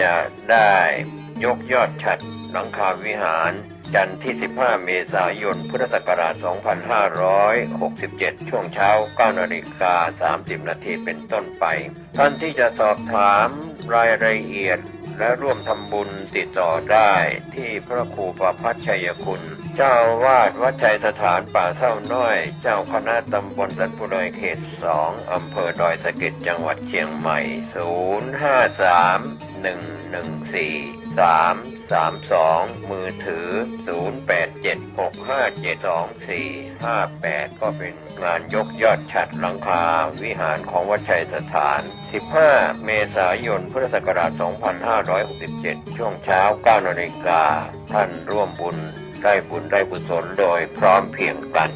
จะได้ยกยอดฉัตรหลังคาวิหารจันทร์ที่ 15 เมษายน พุทธศักราช 2567 ช่วงเช้า 9:30 นาทีเป็นต้นไป ท่านที่จะสอบถามรายละเอียดและร่วมทำบุญติดต่อได้ที่พระครูประภัชชัยคุณ เจ้าอาวาสวัดชัยสถานป่าเท่าน้อย เจ้าคณะตำบลสันปุดอยเขต 2 อำเภอดอยสะเก็ดจังหวัดเชียงใหม่ 053-114-332 มือถือ 0876572458 ก็เป็นงานยกยอดฉัตรหลังคาวิหารของวัดชัยสถาน 15 เมษายน พุทธศักราช 2567 ช่วงเช้า 9 นาฬิกา ท่านร่วมบุญได้กุศลโดยพร้อมเพรียงกัน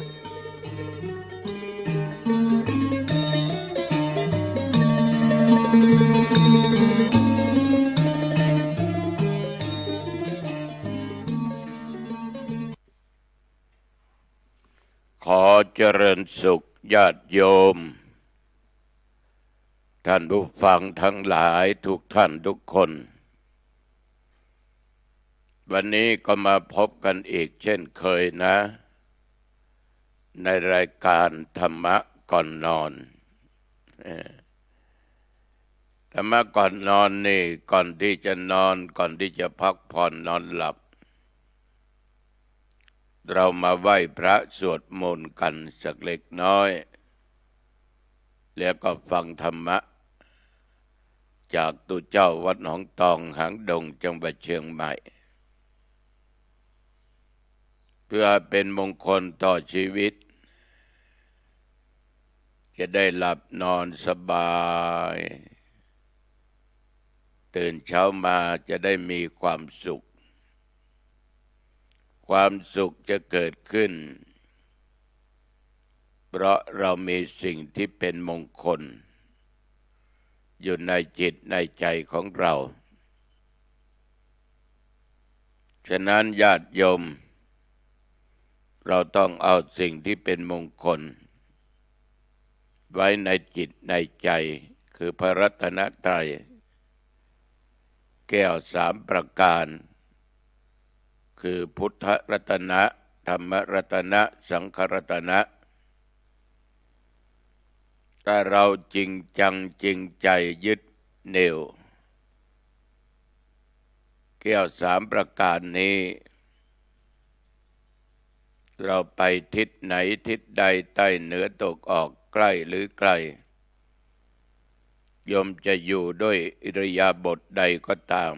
ขอเจริญสุขญาติโยมท่านผู้ฟังทั้งหลายทุกท่านทุกคนวันนี้ก็มาพบกันอีกเช่นเคยนะในรายการธรรมะก่อนนอนธรรมะก่อนนอนนี่ก่อนที่จะนอนก่อนที่จะพักผ่อนนอนหลับเรามาไหว้พระสวดมนต์กันสักเล็กน้อยแล้วก็ฟังธรรมะจากตุเจ้าวัดหนองตองหางดงจังหวัดเชียงใหม่เพื่อเป็นมงคลต่อชีวิตจะได้หลับนอนสบายตื่นเช้ามาจะได้มีความสุขความสุขจะเกิดขึ้นเพราะเรามีสิ่งที่เป็นมงคลอยู่ในจิตในใจของเราฉะนั้นญาติโยมเราต้องเอาสิ่งที่เป็นมงคลไว้ในจิตในใจคือพระรัตนตรัยแก้ว3 ประการคือพุทธรัตนะธรรมรัตนะสังฆรัตนะถ้าเราจริงจังจริงใจยึดเหนี่ยวแก้ว3 ประการนี้เราไปทิศไหนทิศใดใต้เหนือตกออกใกล้หรือไกลโยมจะอยู่ด้วยอิริยาบถใดก็ตาม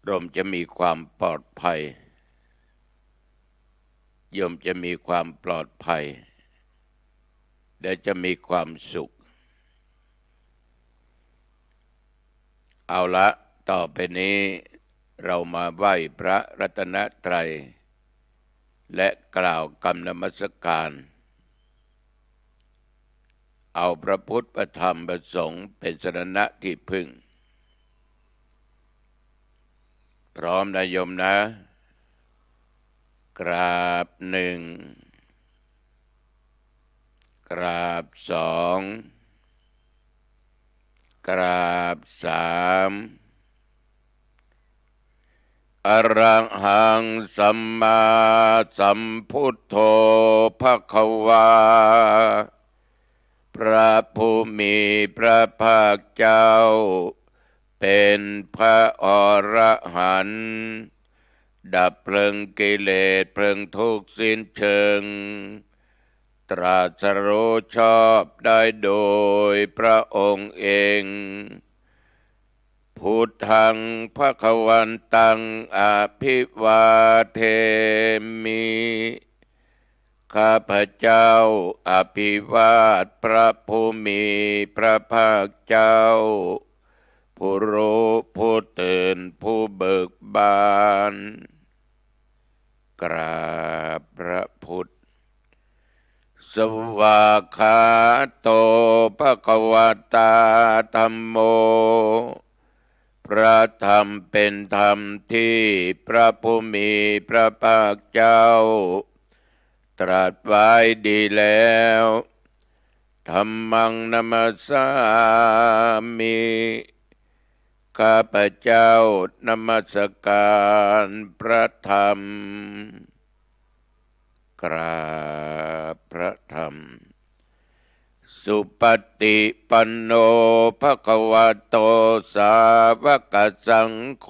โยมจะมีความปลอดภัยโยมจะมีความปลอดภัยและจะมีความสุขเอาละต่อไปนี้เรามาไหว้พระรัตนตรัยและกล่าวกรรมนมัสการเอาพระพุทธพระธรรมพระสงฆ์เป็นสรณะที่พึ่งพร้อมนะโยมนะกราบ1กราบ2กราบ3อรหังสัมมาสัมพุทโธภควาพระผู้มีพระภาคเจ้าเป็นพระอรหันต์ดับเพลิงกิเลสเพลิงทุกข์สิ้นเชิงตรัสรู้ชอบได้โดยพระองค์เองพุทธังภควันตังอภิวาเทมิข้าพเจ้าอภิวาทพระผู้มีพระภาคเจ้าผู้รู้ผู้ตื่นผู้เบิกบานกราบพระพุทธสวากขาโตภควตาธัมโมพระธรรมเป็นธรรมที่พระผู้มีพระภาคเจ้าตรัสไว้ดีแล้วธัมมังนัมสสามิ ข้าพเจ้านมัสการพระธรรมกราบพระธรรมสุปฏิปันโนภควโตสาวกสังโฆ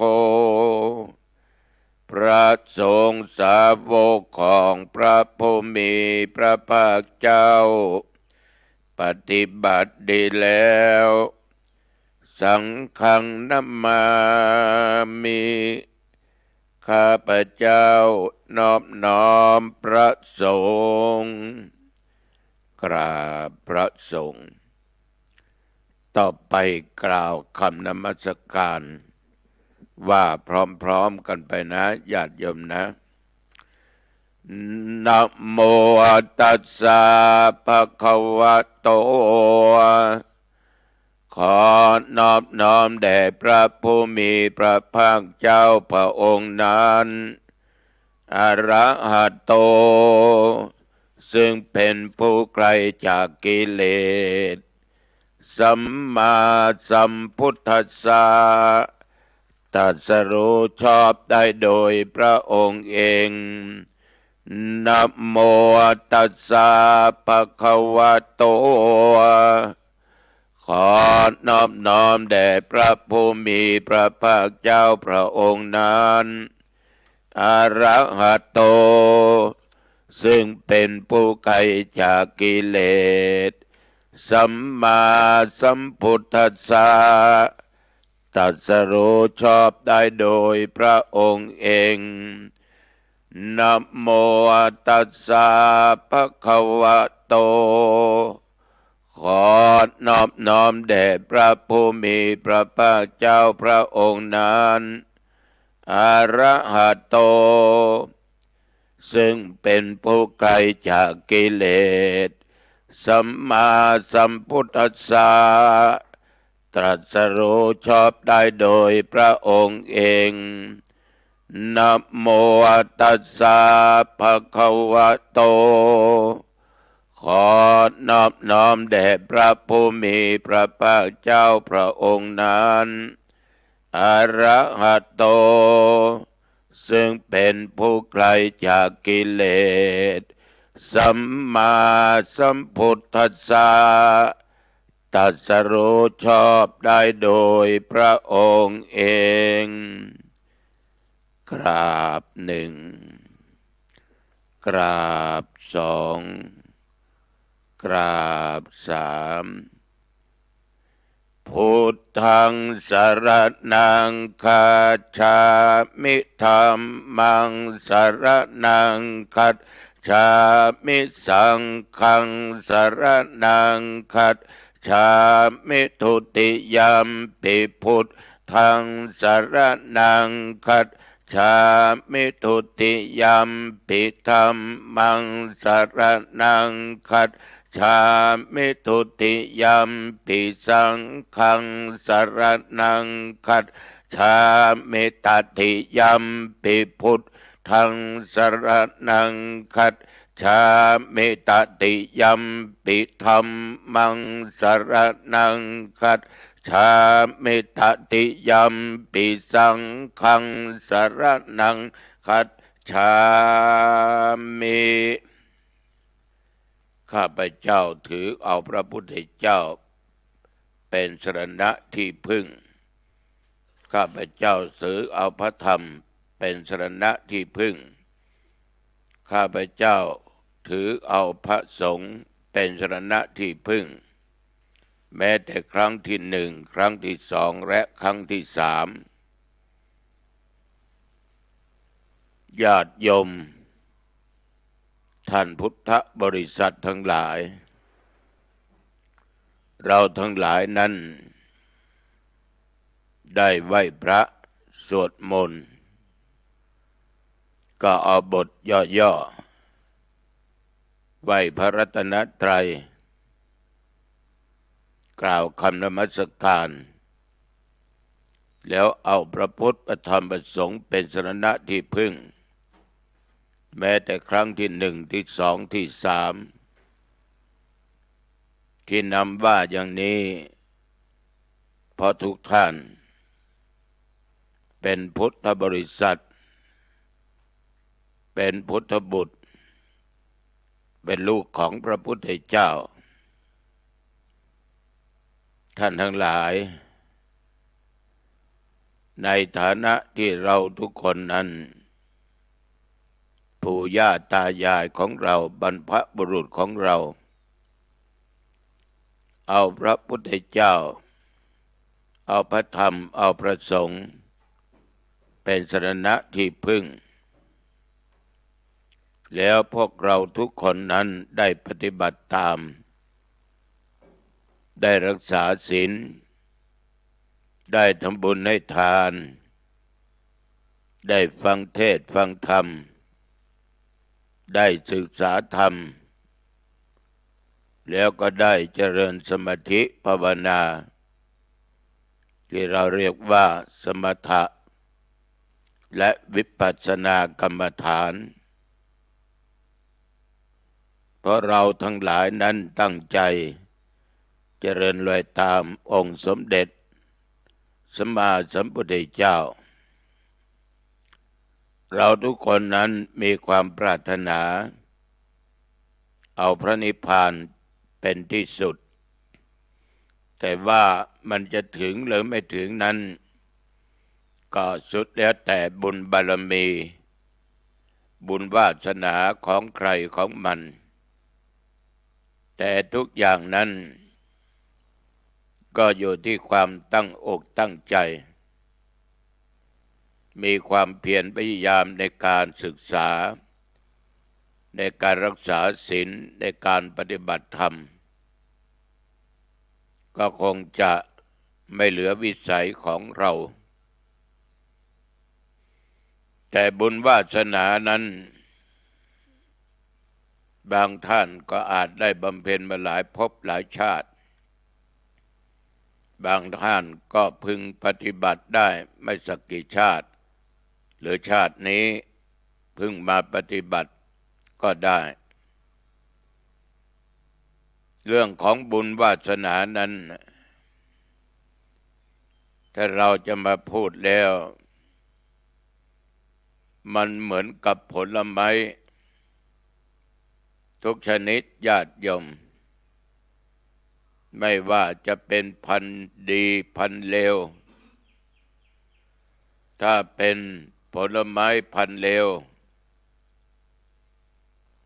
พระสงฆ์สาวกของพระผู้มีพระภาคเจ้าปฏิบัติดีแล้วสังฆังนัมมามิข้าพเจ้านอบน้อมพระสงฆ์กราบพระสงฆ์ต่อไปกล่าวคำนมัสการว่าพร้อมๆกันไปนะญาติโยมนะนะโมตัสสะภะคะวะโตขอนอบน้อมแด่พระผู้มีพระภาคเจ้าพระองค์นั้นอรหัตโตซึ่งเป็นผู้ไกลจากกิเลสสัมมาสัมพุทธัสสะตรัสรู้ชอบได้โดยพระองค์เองนะโมตัสสะภะคะวะโตขอนอบน้อมแด่พระผู้มีพระภาคเจ้าพระองค์นั้นอรหัตโตซึ่งเป็นผู้ไกลจากกิเลสสัมมาสัมพุทธัสสะตรัสรู้ชอบได้โดยพระองค์เองนะโมตัสสะภะคะวะโตขอนอบน้อมแด่พระผู้มีพระภาคเจ้าพระองค์นั้นอรหัตโตซึ่งเป็นผู้ไกลจากกิเลสสัมมาสัมพุทธัสสะตรัสรู้ชอบได้โดยพระองค์เองนะโมตัสสะภะคะวะโตขอนอบน้อมแด่พระผู้มีพระภาคเจ้าพระองค์นั้นอรหัตโตซึ่งเป็นผู้ไกลจากกิเลสสัมมาสัมพุทธัสสะตรัสรู้ชอบได้โดยพระองค์เองกราบหนึ่งกราบสองกราบสามพุทธังสรณังคัจฉามิธัมมังสรณังคัจฉามิสังฆังสรณังคัจฉามิทุติยัมปิพุทธังสรณังคัจฉามิทุติยัมปิธัมมังสรณังคัจฉามิทุติยัมปิสังฆังสรณังคัจฉามิตติยัมปิพุทธังสรณังคัจฉามิตติยัมปิธัมมังสรณังคัจฉามิตติยัมปิสังฆังสรณังคัจฉามิข้าพเจ้าถือเอาพระพุทธเจ้าเป็นสรณะที่พึ่งข้าพเจ้าถือเอาพระธรรมเป็นสรณะที่พึ่งข้าพเจ้าถือเอาพระสงฆ์เป็นสรณะที่พึ่งแม้แต่ครั้งที่หนึ่งครั้งที่สองและครั้งที่สามญาติโยมท่านพุทธบริษัททั้งหลายเราทั้งหลายนั้นได้ไหว้พระสวดมนต์ก็เอาบทย่อๆไหว้พระรัตนตรัยกล่าวคำนมัสการแล้วเอาพระพุทธพระธรรมพระสงฆ์เป็นสรณะที่พึ่งแม้แต่ครั้งที่หนึ่งที่สองที่สามที่นำว่าอย่างนี้เพราะทุกท่าน เป็นพุทธบริษัทเป็นพุทธบุตรเป็นลูกของพระพุทธเจ้าท่านทั้งหลายในฐานะที่เราทุกคนนั้นปู่ย่าตายายของเราบรรพบุรุษของเราเอาพระพุทธเจ้าเอาพระธรรมเอาพระสงฆ์เป็นสรณะที่พึ่งแล้วพวกเราทุกคนนั้นได้ปฏิบัติตามได้รักษาศีลได้ทำบุญให้ทานได้ฟังเทศน์ฟังธรรมได้ศึกษาธรรมแล้วก็ได้เจริญสมาธิภาวนาที่เราเรียกว่าสมถะและวิปัสสนากรรมฐานเพราะเราทั้งหลายนั้นตั้งใจเจริญรอยตามองค์สมเด็จสัมมาสัมพุทธเจ้าเราทุกคนนั้นมีความปรารถนาเอาพระนิพพานเป็นที่สุดแต่ว่ามันจะถึงหรือไม่ถึงนั้นก็สุดแล้วแต่บุญบารมีบุญวาสนาของใครของมันแต่ทุกอย่างนั้นก็อยู่ที่ความตั้งอกตั้งใจมีความเพียรพยายามในการศึกษาในการรักษาศีลในการปฏิบัติธรรมก็คงจะไม่เหลือวิสัยของเราแต่บุญวาสนานั้นบางท่านก็อาจได้บำเพ็ญมาหลายภพหลายชาติบางท่านก็พึงปฏิบัติได้ไม่สักกี่ชาติหรือชาตินี้พึงมาปฏิบัติก็ได้เรื่องของบุญวาสนานั้นถ้าเราจะมาพูดแล้วมันเหมือนกับผลไม้ทุกชนิดญาติโยมไม่ว่าจะเป็นพันธุ์ดีพันธุ์เลวถ้าเป็นผลไม้พันธุ์เลว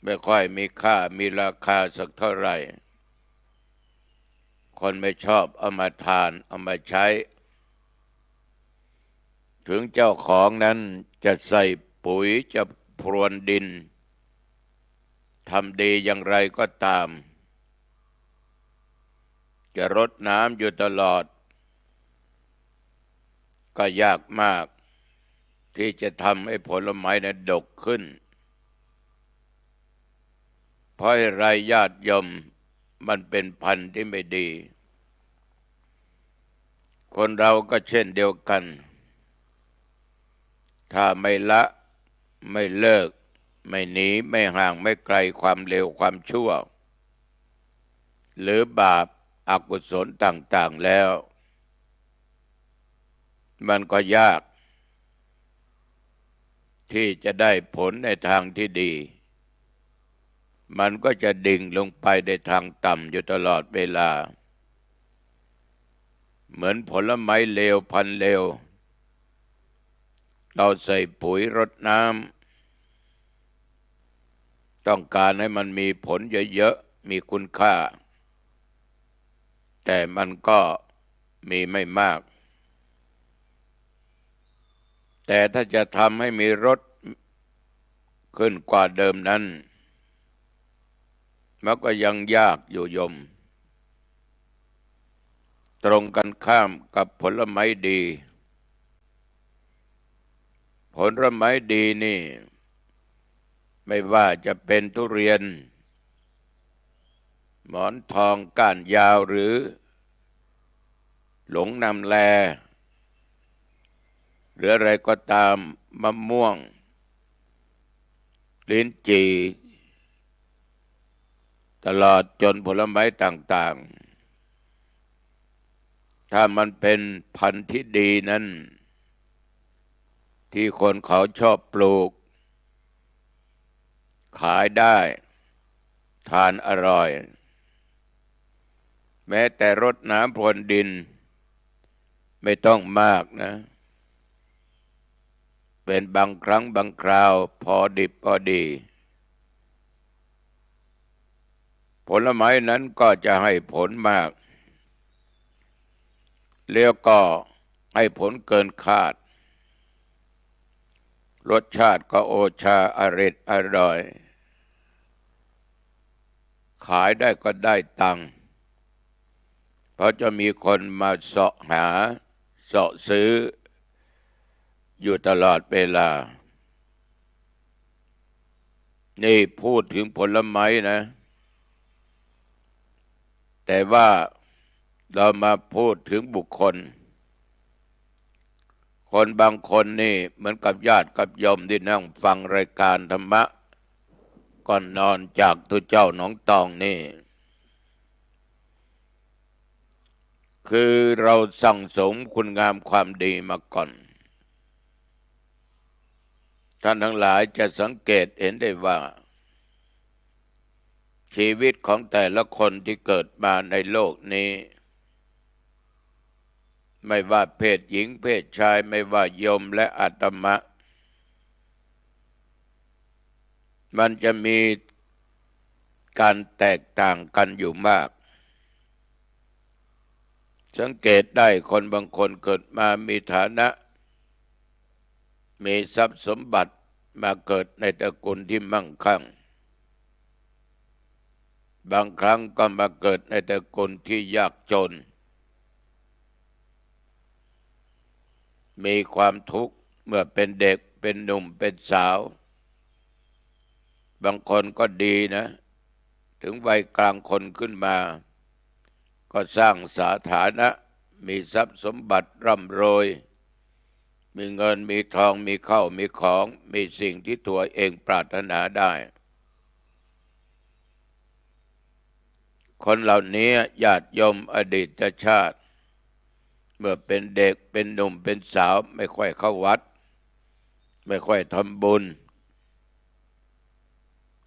ไม่ค่อยมีค่ามีราคาสักเท่าไหร่คนไม่ชอบเอามาทานเอามาใช้ถึงเจ้าของนั้นจะใส่ปุ๋ยจะพรวนดินทำดีอย่างไรก็ตามจะรดน้ำอยู่ตลอดก็ยากมากที่จะทำให้ผลไม้นั้นดกขึ้นเพราะไรญาติโยมมันเป็นพันธุ์ที่ไม่ดีคนเราก็เช่นเดียวกันถ้าไม่ละไม่เลิกไม่หนีไม่ห่างไม่ไกลความเลวความชั่วหรือบาปอกุศลต่างๆแล้วมันก็ยากที่จะได้ผลในทางที่ดีมันก็จะดิ่งลงไปในทางต่ำอยู่ตลอดเวลาเหมือนผลไม้เลวพันธุ์เลวเราใส่ปุ๋ยรดน้ำต้องการให้มันมีผลเยอะๆมีคุณค่าแต่มันก็มีไม่มากแต่ถ้าจะทำให้มีรสขึ้นกว่าเดิมนั้นมันก็ยังยากอยู่โยมตรงกันข้ามกับผลไม้ดีผลไม้ดีนี่ไม่ว่าจะเป็นทุเรียนหมอนทองก้านยาวหรือหลงนำแลหรืออะไรก็ตามมะม่วงลิ้นจี่ตลอดจนผลไม้ต่างๆถ้ามันเป็นพันธุ์ที่ดีนั้น ที่คนเขาชอบปลูกขายได้ทานอร่อยแม้แต่รดน้ำพรวนดินไม่ต้องมากนะเป็นบางครั้งบางคราวพอดิบพอดีผลไม้นั้นก็จะให้ผลมากแล้วก็ให้ผลเกินคาดรสชาติก็โอชาอร่อยขายได้ก็ได้ตังค์เพราะจะมีคนมาเสาะหาเสาะซื้ออยู่ตลอดเวลานี่พูดถึงผลไม้นะแต่ว่าเรามาพูดถึงบุคคลคนบางคนนี่เหมือนกับญาติกับโยมที่นั่งฟังรายการธรรมะก่อนนอนจากตุเจ้าหนองตองนี่คือเราสั่งสมคุณงามความดีมาก่อนท่านทั้งหลายจะสังเกตเห็นได้ว่าชีวิตของแต่ละคนที่เกิดมาในโลกนี้ไม่ว่าเพศหญิงเพศชายไม่ว่าโยมและอาตมะมันจะมีการแตกต่างกันอยู่มากสังเกตได้คนบางคนเกิดมามีฐานะมีทรัพย์สมบัติมาเกิดในตระกูลที่มั่งคั่งบางครั้งก็มาเกิดในตระกูลที่ยากจนมีความทุกข์เมื่อเป็นเด็กเป็นหนุ่มเป็นสาวบางคนก็ดีนะถึงวัยกลางคนขึ้นมาก็สร้างสถานะมีทรัพย์สมบัติร่ำรวยมีเงินมีทองมีข้าวมีของมีสิ่งที่ตัวเองปรารถนาได้คนเหล่านี้ญาติโยมอดีตชาติเมื่อเป็นเด็กเป็นหนุ่มเป็นสาวไม่ค่อยเข้าวัดไม่ค่อยทำบุญ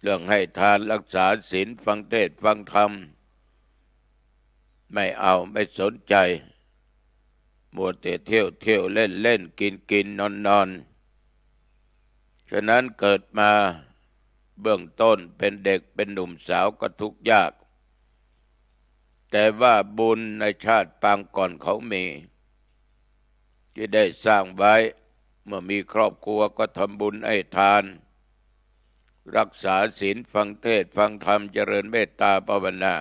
เรื่องให้ทานรักษาศีลฟังเทศน์ฟังธรรมไม่เอาไม่สนใจมัวแต่เที่ยวเล่นกินนอนฉะนั้นเกิดมาเบื้องต้นเป็นเด็กเป็นหนุ่มสาวก็ทุกข์ยากแต่ว่าบุญในชาติปางก่อนเขามีที่ได้สร้างไว้เมื่อมีครอบครัวก็ทำบุญให้ทานรักษาศีลฟังเทศน์ฟังธรรมเจริญเมตตาภาวนา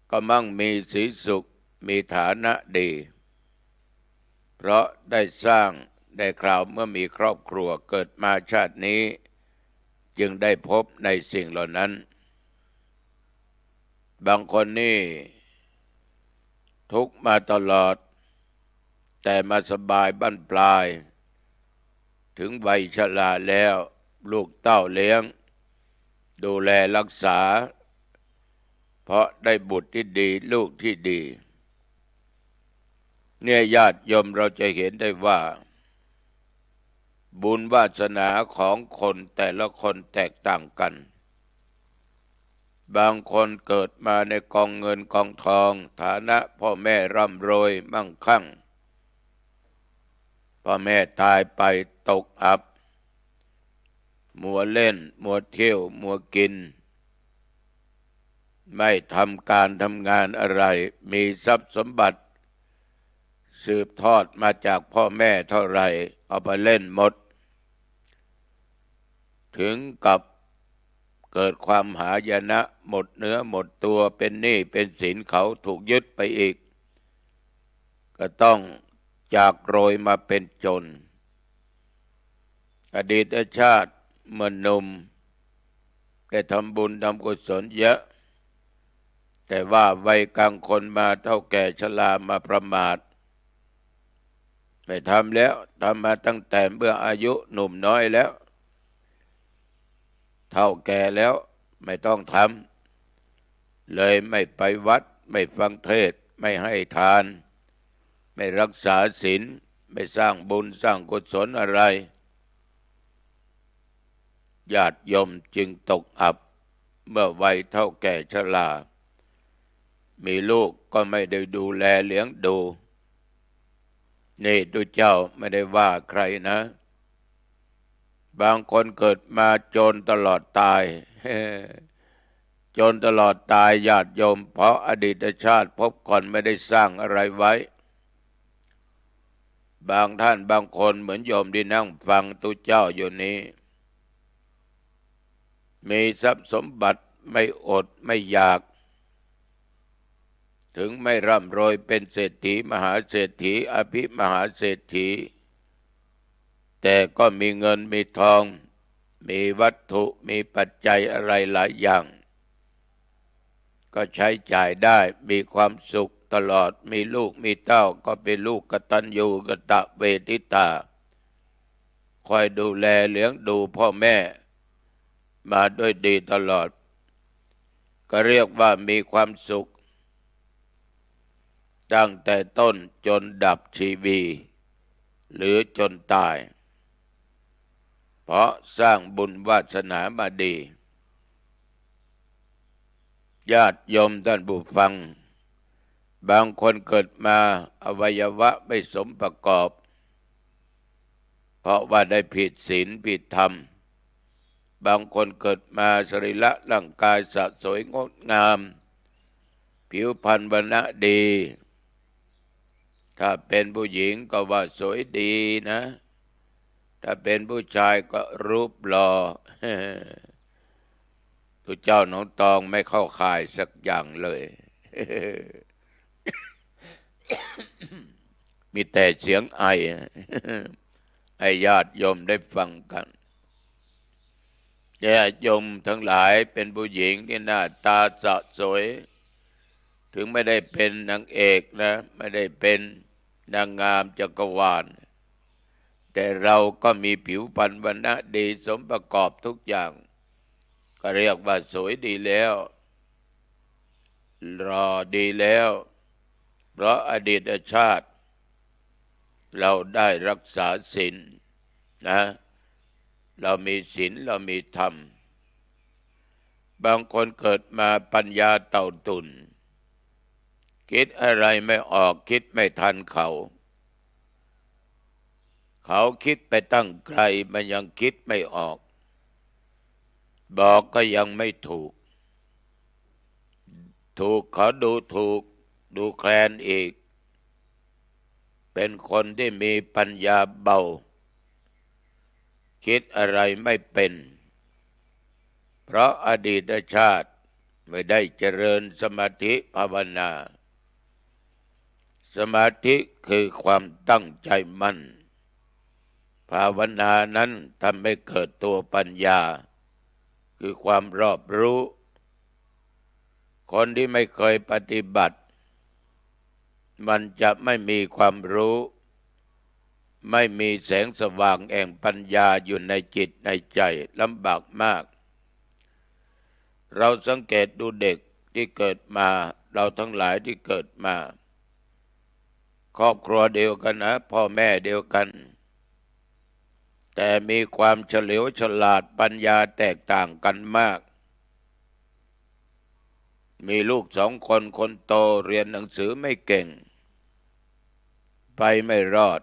ก็มั่งมีสีสุขมีฐานะดีเพราะได้สร้างได้คราวเมื่อมีครอบครัวเกิดมาชาตินี้จึงได้พบในสิ่งเหล่านั้นบางคนนี่ทุกข์มาตลอดแต่มาสบายบั้นปลายถึงวัยชราแล้วลูกเต้าเลี้ยงดูแลรักษาเพราะได้บุตรที่ดีลูกที่ดีเนี่ยญาติโยมเราจะเห็นได้ว่าบุญวาสนาของคนแต่ละคนแตกต่างกันบางคนเกิดมาในกองเงินกองทองฐานะพ่อแม่ร่ำรวยมั่งคั่งพ่อแม่ตายไปตกอับมัวเล่นมัวเที่ยวมัวกินไม่ทำการทำงานอะไรมีทรัพย์สมบัติสืบทอดมาจากพ่อแม่เท่าไหร่เอาไปเล่นหมดถึงกับเกิดความหายนะหมดเนื้อหมดตัวเป็นหนี้เป็นสินเขาถูกยึดไปอีกก็ต้องจากโรยมาเป็นจนอดีตชาติเมื่อหนุ่มได้ทำบุญทำกุศลเยอะแต่ว่าวัยกลางคนมาเท่าแก่ชรามาประมาทไม่ทำแล้วทำมาตั้งแต่เมื่ออายุหนุ่มน้อยแล้วเท่าแก่แล้วไม่ต้องทำเลยไม่ไปวัดไม่ฟังเทศน์ไม่ให้ทานไม่รักษาศีล ไม่สร้างบุญสร้างกุศลอะไรญาติโยมจึงตกอับเมื่อวัยเท่าแก่ชรามีลูกก็ไม่ได้ดูแลเลี้ยงดูนี่ตุเจ้าไม่ได้ว่าใครนะบางคนเกิดมาจนตลอดตาย จนตลอดตายญาติโยมเพราะอดีตชาติพบก่อนไม่ได้สร้างอะไรไว้บางท่านบางคนเหมือนโยมที่นั่งฟังตุเจ้าอยู่นี้มีทรัพย์สมบัติไม่อดไม่อยากถึงไม่ร่ำรวยเป็นเศรษฐีมหาเศรษฐีอภิมหาเศรษฐีแต่ก็มีเงินมีทองมีวัตถุมีปัจจัยอะไรหลายอย่างก็ใช้จ่ายได้มีความสุขตลอดมีลูกมีเต้าก็เป็นลูกกตัญญูกตเวทิตาคอยดูแลเลี้ยงดูพ่อแม่มาด้วยดีตลอดก็เรียกว่ามีความสุขตั้งแต่ต้นจนดับชีวีหรือจนตายเพราะสร้างบุญวาสนามาดีญาติโยมท่านผู้ฟังบางคนเกิดมาอวัยวะไม่สมประกอบเพราะว่าได้ผิดศีลผิดธรรมบางคนเกิดมาสรีระร่างกายสะสวยงดงามผิวพรรณวรรณะดีถ้าเป็นผู้หญิงก็ว่าสวยดีนะถ้าเป็นผู้ชายก็รูปหล่อ ตัวเจ้าน้องตองไม่เข้าข่ายสักอย่างเลย มีแต่เสียงไอ ให้ญาติโยมได้ฟังกันญาติโยมทั้งหลายเป็นผู้หญิงที่หน้าตาสะสวยถึงไม่ได้เป็นนางเอกนะไม่ได้เป็นนางงามจักรวาลแต่เราก็มีผิวพรรณวรรณะดีสมประกอบทุกอย่างก็เรียกว่าสวยดีแล้วรอดีแล้วเพราะอดีตชาติเราได้รักษาศีลนะเรามีศีลเรามีธรรมบางคนเกิดมาปัญญาเต่าตุ่นคิดอะไรไม่ออกคิดไม่ทันเขาคิดไปตั้งไกลมันยังคิดไม่ออกบอกก็ยังไม่ถูกเขาดูถูกดูแคลนอีกเป็นคนที่มีปัญญาเบาคิดอะไรไม่เป็นเพราะอดีตชาติไม่ได้เจริญสมาธิภาวนาสมาธิคือความตั้งใจมั่นภาวนานั้นทำให้เกิดตัวปัญญาคือความรอบรู้คนที่ไม่เคยปฏิบัติมันจะไม่มีความรู้ไม่มีแสงสว่างแห่งปัญญาอยู่ในจิตในใจลำบากมากเราสังเกตดูเด็กที่เกิดมาเราทั้งหลายที่เกิดมาครอบครัวเดียวกันนะพ่อแม่เดียวกันแต่มีความเฉลียวฉลาดปัญญาแตกต่างกันมากมีลูก2 คนคนโตเรียนหนังสือไม่เก่งไปไม่รอด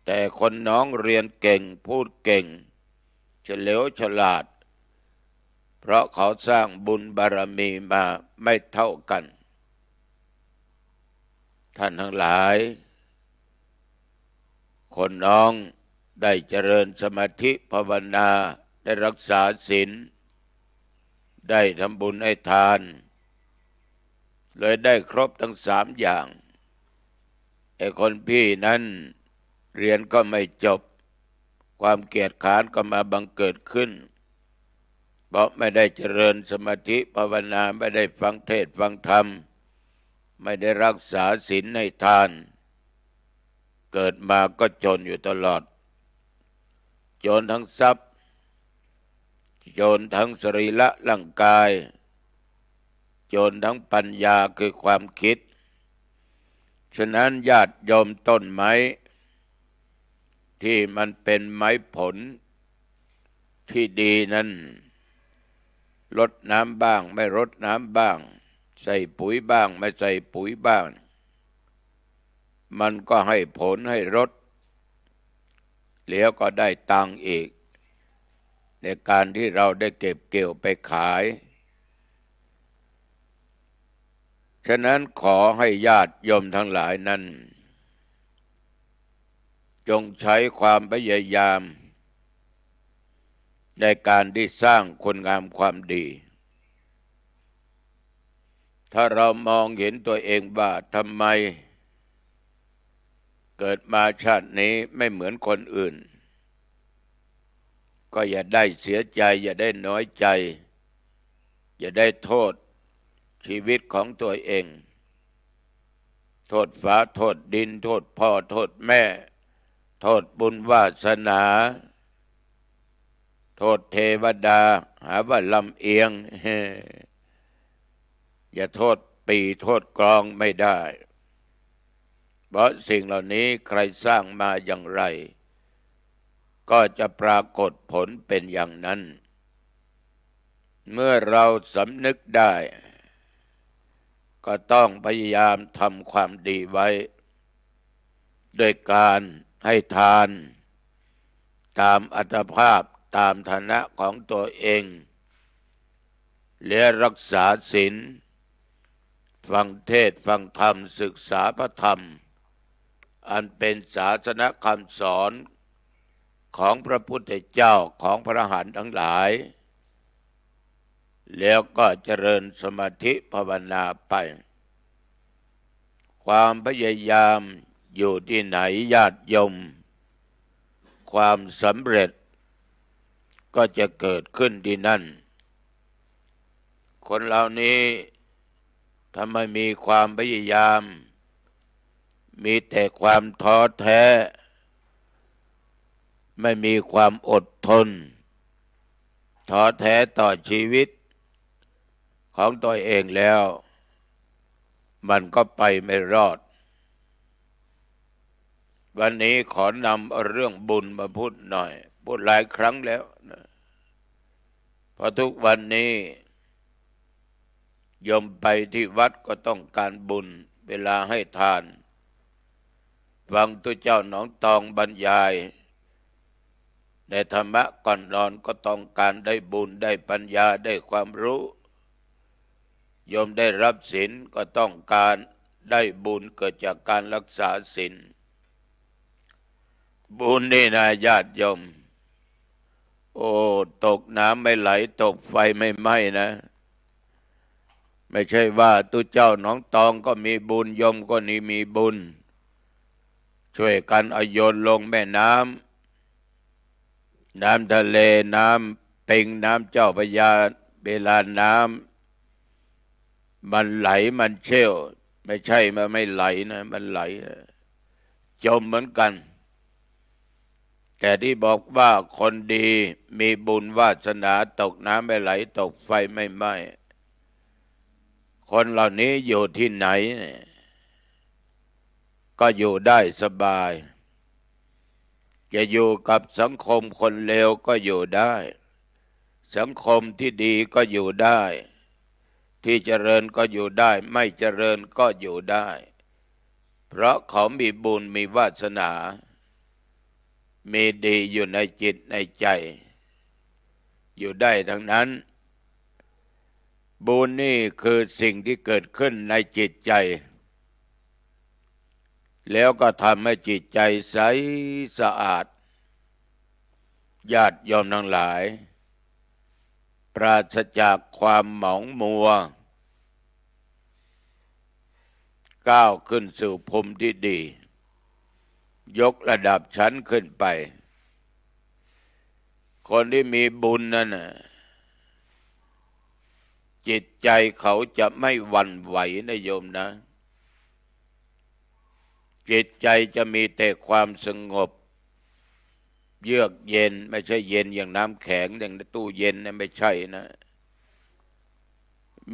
แต่คนน้องเรียนเก่งพูดเก่งเฉลียวฉลาดเพราะเขาสร้างบุญบารมีมาไม่เท่ากันท่านทั้งหลายคนน้องได้เจริญสมาธิภาวนาได้รักษาศีลได้ทำบุญให้ทานเลยได้ครบทั้ง3 อย่างไอ้คนพี่นั้นเรียนก็ไม่จบความเกียจคร้านก็มาบังเกิดขึ้นเพราะไม่ได้เจริญสมาธิภาวนาไม่ได้ฟังเทศน์ฟังธรรมไม่ได้รักษาศีลให้ทานเกิดมาก็จนอยู่ตลอดจนทั้งทรัพย์จนทั้งสรีระร่างกายจนทั้งปัญญาคือความคิด ฉะนั้นญาติโยมต้นไม้ที่มันเป็นไม้ผลที่ดีนั้นรดน้ำบ้างไม่รดน้ำบ้างใส่ปุ๋ยบ้างไม่ใส่ปุ๋ยบ้างมันก็ให้ผลให้รดแล้วก็ได้ตังค์อีกในการที่เราได้เก็บเกี่ยวไปขายฉะนั้นขอให้ญาติโยมทั้งหลายนั้นจงใช้ความพยายามในการที่สร้างคุณงามความดีถ้าเรามองเห็นตัวเองว่าทำไมเกิดมาชาตินี้ไม่เหมือนคนอื่นก็อย่าได้เสียใจอย่าได้น้อยใจอย่าได้โทษชีวิตของตัวเองโทษฟ้าโทษดินโทษพ่อโทษแม่โทษบุญวาสนาโทษเทวดาหาว่าลำเอียงอย่าโทษปีโทษกลองไม่ได้เพราะสิ่งเหล่านี้ใครสร้างมาอย่างไรก็จะปรากฏผลเป็นอย่างนั้นเมื่อเราสำนึกได้ก็ต้องพยายามทำความดีไว้ด้วยการให้ทานตามอัตภาพตามฐานะของตัวเองและรักษาศีลฟังเทศน์ฟังธรรมศึกษาพระธรรมอันเป็นศาสนคำสอนของพระพุทธเจ้าของพระอรหันต์ทั้งหลายแล้วก็เจริญสมาธิภาวนาไปความพยายามอยู่ที่ไหนญาติโยมความสำเร็จก็จะเกิดขึ้นที่นั่นคนเหล่านี้ถ้าไม่มีความพยายามมีแต่ความท้อแท้ไม่มีความอดทนท้อแท้ต่อชีวิตของตัวเองแล้วมันก็ไปไม่รอดวันนี้ขอนำเอาเรื่องบุญมาพูดหน่อยพูดหลายครั้งแล้วนะเพราะทุกวันนี้โยมไปที่วัดก็ต้องการบุญเวลาให้ทานฟังตัวเจ้าหนองตองบรรยายในธรรมะก่อนนอนก็ต้องการได้บุญได้ปัญญาได้ความรู้โยมได้รับศีลก็ต้องการได้บุญเกิดจากการรักษาศีลบุญนี่นะญาติโยมโอ้ตกน้ำไม่ไหลตกไฟไม่ไหม้นะไม่ใช่ว่าตุเจ้าหนองตองก็มีบุญโยมก็นี่มีบุญช่วยกันเอาโยนลงแม่น้ำทะเลน้ำเป่งน้ำเจ้าพระยาเวลาน้ำมันไหลมันเชี่ยวไม่ใช่มันไม่ไหลนะมันไหลจมเหมือนกันแต่ที่บอกว่าคนดีมีบุญวาสนาตกน้ำไม่ไหลตกไฟไม่ไหม้คนเหล่านี้อยู่ที่ไหนก็อยู่ได้สบายจะอยู่กับสังคมคนเลวก็อยู่ได้สังคมที่ดีก็อยู่ได้ที่เจริญก็อยู่ได้ไม่เจริญก็อยู่ได้เพราะเขามีบุญมีวาสนามีดีอยู่ในจิตในใจอยู่ได้ทั้งนั้นบุญนี่คือสิ่งที่เกิดขึ้นในจิตใจแล้วก็ทำให้จิตใจใสสะอาดญาติโยมทั้งหลายปราศจากความหมองมัวก้าวขึ้นสู่ภูมิที่ดียกระดับชั้นขึ้นไปคนที่มีบุญนั่นน่ะจิตใจเขาจะไม่หวั่นไหวนะโยมนะจิตใจจะมีแต่ความสงบเยือกเย็นไม่ใช่เย็นอย่างน้ำแข็งอย่างในตู้เย็นนะไม่ใช่นะ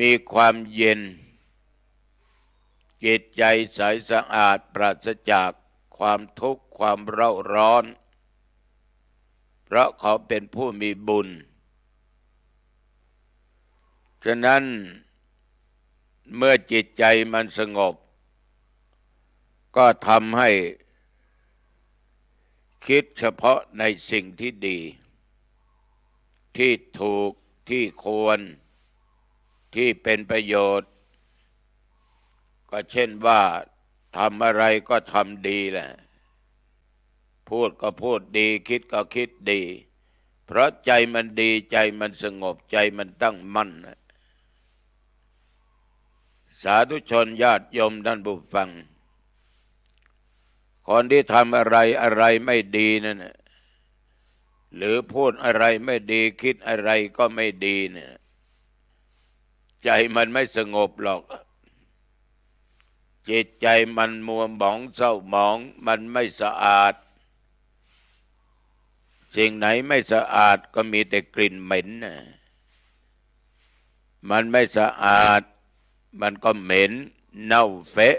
มีความเย็นจิต ใจใสสะอาดปราศจากความทุกข์ความเร่าร้อนเพราะเขาเป็นผู้มีบุญฉะนั้นเมื่อจิตใจมันสงบก็ทำให้คิดเฉพาะในสิ่งที่ดีที่ถูกที่ควรที่เป็นประโยชน์ก็เช่นว่าทำอะไรก็ทำดีแหละพูดก็พูดดีคิดก็คิดดีเพราะใจมันดีใจมันสงบใจมันตั้งมั่นสาธุชนญาติโยมท่านผู้ฟังคนที่ทำอะไรอะไรไม่ดีนั่นนะหรือพูดอะไรไม่ดีคิดอะไรก็ไม่ดีเนี่ยใจมันไม่สงบหรอกจิตใจมันมัวหมองเศร้าหมองมันไม่สะอาดสิ่งไหนไม่สะอาดก็มีแต่กลิ่นเหม็นนะมันไม่สะอาดมันก็เหม็นเน่าเฟะ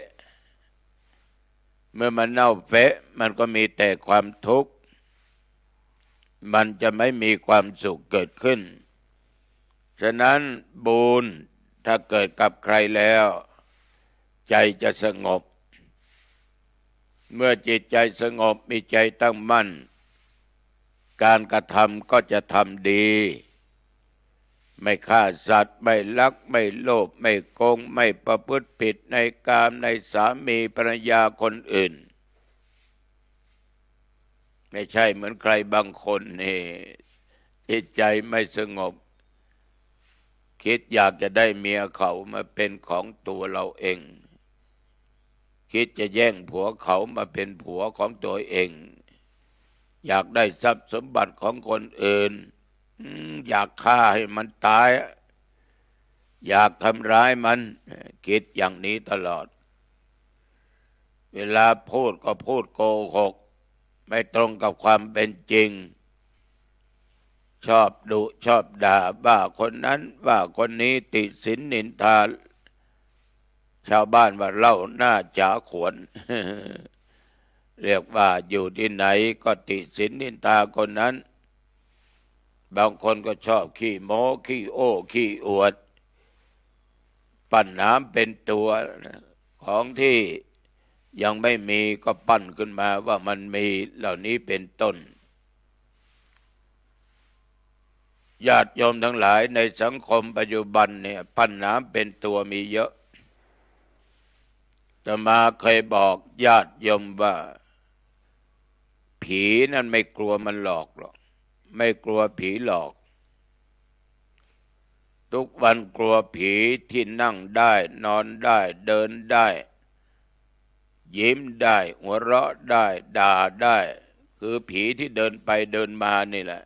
เมื่อมันเน่าเฟะมันก็มีแต่ความทุกข์มันจะไม่มีความสุขเกิดขึ้นฉะนั้นบุญถ้าเกิดกับใครแล้วใจจะสงบเมื่อจิตใจสงบมีใจตั้งมั่นการกระทำก็จะทำดีไม่ฆ่าสัตว์ไม่ลักไม่โลภไม่โกงไม่ประพฤติผิดในกามในสามีภรรยาคนอื่นไม่ใช่เหมือนใครบางคนนี่จิตใจไม่สงบคิดอยากจะได้เมียเขามาเป็นของตัวเราเองคิดจะแย่งผัวเขามาเป็นผัวของตัวเองอยากได้ทรัพย์สมบัติของคนอื่นอยากฆ่าให้มันตายอยากทำร้ายมันคิดอย่างนี้ตลอดเวลาพูดก็พูดโกหกไม่ตรงกับความเป็นจริงชอบดุชอบด่าว่าคนนั้นว่าคนนี้ติฉินนินทาชาวบ้านว่าเล่าหน้าจ๋าขวน เรียกว่าอยู่ที่ไหนก็ติฉินนินทาคนนั้นบางคนก็ชอบขี้โม้ขี้โอ้ขี้อวดปั้นน้ำเป็นตัวของที่ยังไม่มีก็ปั้นขึ้นมาว่ามันมีเหล่านี้เป็นต้นญาติโยมทั้งหลายในสังคมปัจจุบันเนี่ยปั้นน้ำเป็นตัวมีเยอะอาตมาเคยบอกญาติโยมว่าผีนั่นไม่กลัวมันหลอกหรอกไม่กลัวผีหลอกทุกวันกลัวผีที่นั่งได้นอนได้เดินได้ยิ้มได้หัวเราะได้ด่าได้คือผีที่เดินไปเดินมานี่แหละ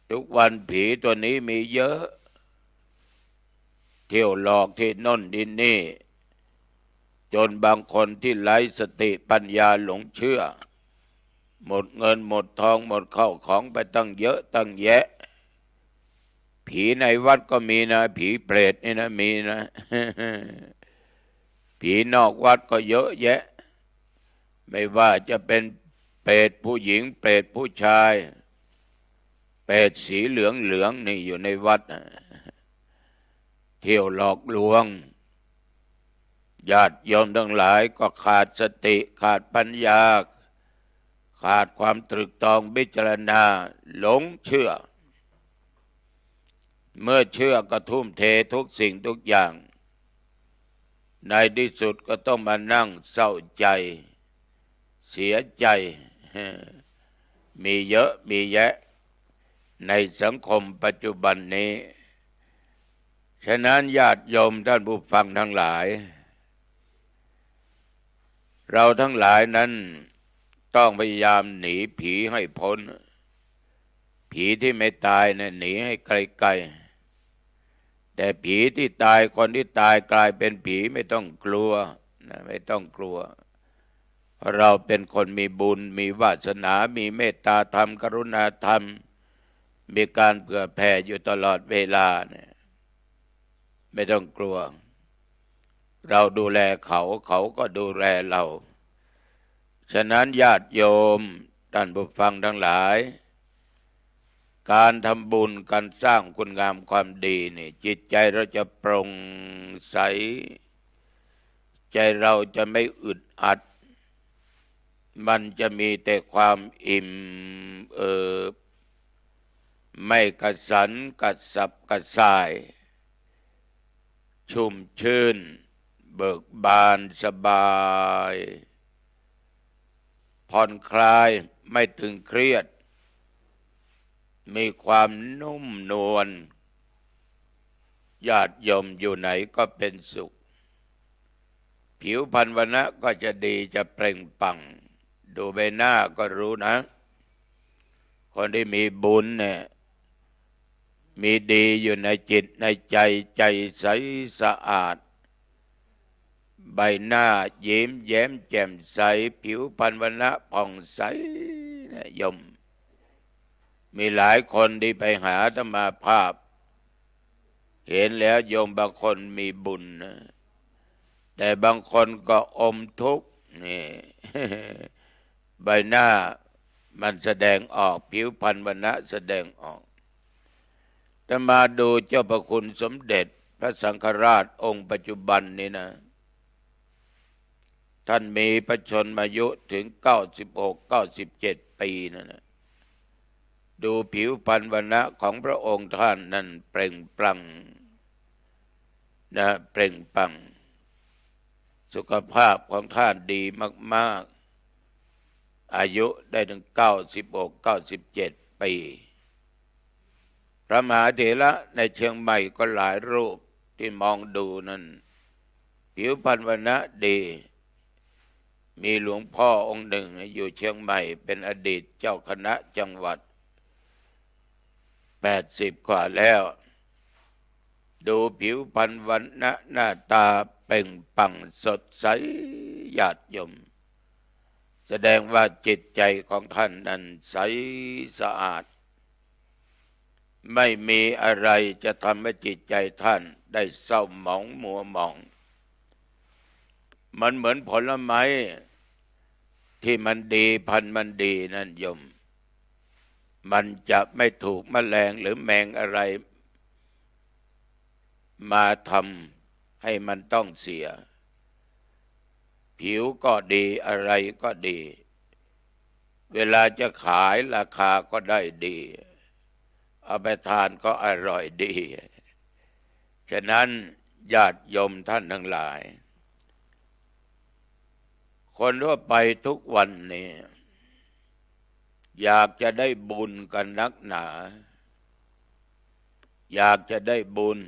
ทุกวันผีตัวนี้มีเยอะเที่ยวหลอกที่น่นดินนี่จนบางคนที่ไร้สติปัญญาหลงเชื่อหมดเงินหมดทองหมดเข้าของไปตั้งเยอะตั้งแยะผีในวัดก็มีนะผีเปรตนี่นะมีนะ ผีนอกวัดก็เยอะแยะไม่ว่าจะเป็นเปรตผู้หญิงเปรตผู้ชายเปรตสีเหลืองเหลืองนี่อยู่ในวัดเที่ยวหลอกลวงญาติโยมทั้งหลายก็ขาดสติขาดปัญญาขาดความตรึกตรองพิจารณาหลงเชื่อเมื่อเชื่อก็ทุ่มเททุกสิ่งทุกอย่างในที่สุดก็ต้องมานั่งเศร้าใจเสียใจมีเยอะมีแยะในสังคมปัจจุบันนี้ฉะนั้นญาติโยมท่านผู้ฟังทั้งหลายเราทั้งหลายนั้นต้องพยายามหนีผีให้พ้นผีที่ไม่ตายเนี่ยหนีให้ไกลๆแต่ผีที่ตายคนที่ตายกลายเป็นผีไม่ต้องกลัวนะไม่ต้องกลัวเพราะเราเป็นคนมีบุญมีวาสนามีเมตตาธรรมกรุณาธรรมมีการเผื่อแผ่อยู่ตลอดเวลาเนี่ยไม่ต้องกลัว เราดูแลเขาเขาก็ดูแลเราฉะนั้นญาติโยมท่านผู้ฟังทั้งหลายการทำบุญการสร้างคุณงามความดีนี่จิตใจเราจะโปร่งใสใจเราจะไม่อึดอัดมันจะมีแต่ความอิ่มเอิบไม่กระสันกระสับกระส่ายชุ่มชื่นเบิกบานสบายผ่อนคลายไม่ตึงเครียดมีความนุ่มนวลญาติโยมอยู่ไหนก็เป็นสุขผิวพรรณวรรณะก็จะดีจะเปล่งปลั่งดูใบหน้าก็รู้นะคนที่มีบุญเนี่ยมีดีอยู่ในจิตในใจใจใสสะอาดใบหน้ายิ้มแย้มแจ่มใสผิวพรรณวรรณะผ่องใสนะโยมมีหลายคนที่ไปหาอาตมาภาพเห็นแล้วโยมบางคนมีบุญนะแต่บางคนก็อมทุกข์นี่ ใบหน้ามันแสดงออกผิวพรรณวรรณะแสดงออกแต่มาดูเจ้าพระคุณสมเด็จพระสังฆราชองค์ปัจจุบันนี้นะท่านมีพระชนมายุถึง96-97 ปีนั่นนะดูผิวพรรณวรรณะของพระองค์ท่านนั้นเปล่งปลั่งนะเปล่งปลั่งสุขภาพของท่านดีมากๆอายุได้ถึง96-97 ปีพระมหาเถระในเชียงใหม่ก็หลายรูปที่มองดูนั้นผิวพรรณวรรณะดีมีหลวงพ่อองค์หนึ่งอยู่เชียงใหม่เป็นอดีตเจ้าคณะจังหวัด80 กว่าแล้วดูผิวพรรณวรรณะหน้าตาเปล่งปลั่งสดใสญาติโยมแสดงว่าจิตใจของท่านนั้นใสสะอาดไม่มีอะไรจะทำให้จิตใจท่านได้เศร้าหมองมัวหมองมันเหมือนผลไม้ที่มันดีพันธุ์มันดีนั่นโยมมันจะไม่ถูกแมลงหรือแมงอะไรมาทำให้มันต้องเสียผิวก็ดีอะไรก็ดีเวลาจะขายราคาก็ได้ดีเอาไปทานก็อร่อยดีฉะนั้นญาติโยมท่านทั้งหลายคนทั่วไปทุกวันนี้อยากจะได้บุญกันนักหนาอยากจะได้บุญ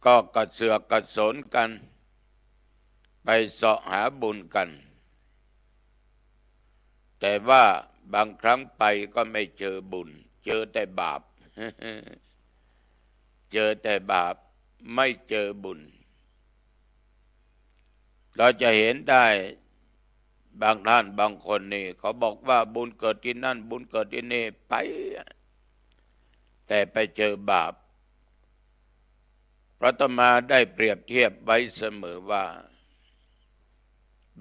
ก็กระเสือกกระสนกันไปเสาะหาบุญกันแต่ว่าบางครั้งไปก็ไม่เจอบุญเจอแต่บาป เจอแต่บาปไม่เจอบุญเราจะเห็นได้บางท่านบางคนนี่เขาบอกว่าบุญเกิดที่นั่นบุญเกิดที่นี่ไปแต่ไปเจอบาปพระอาตมาได้เปรียบเทียบไว้เสมอว่า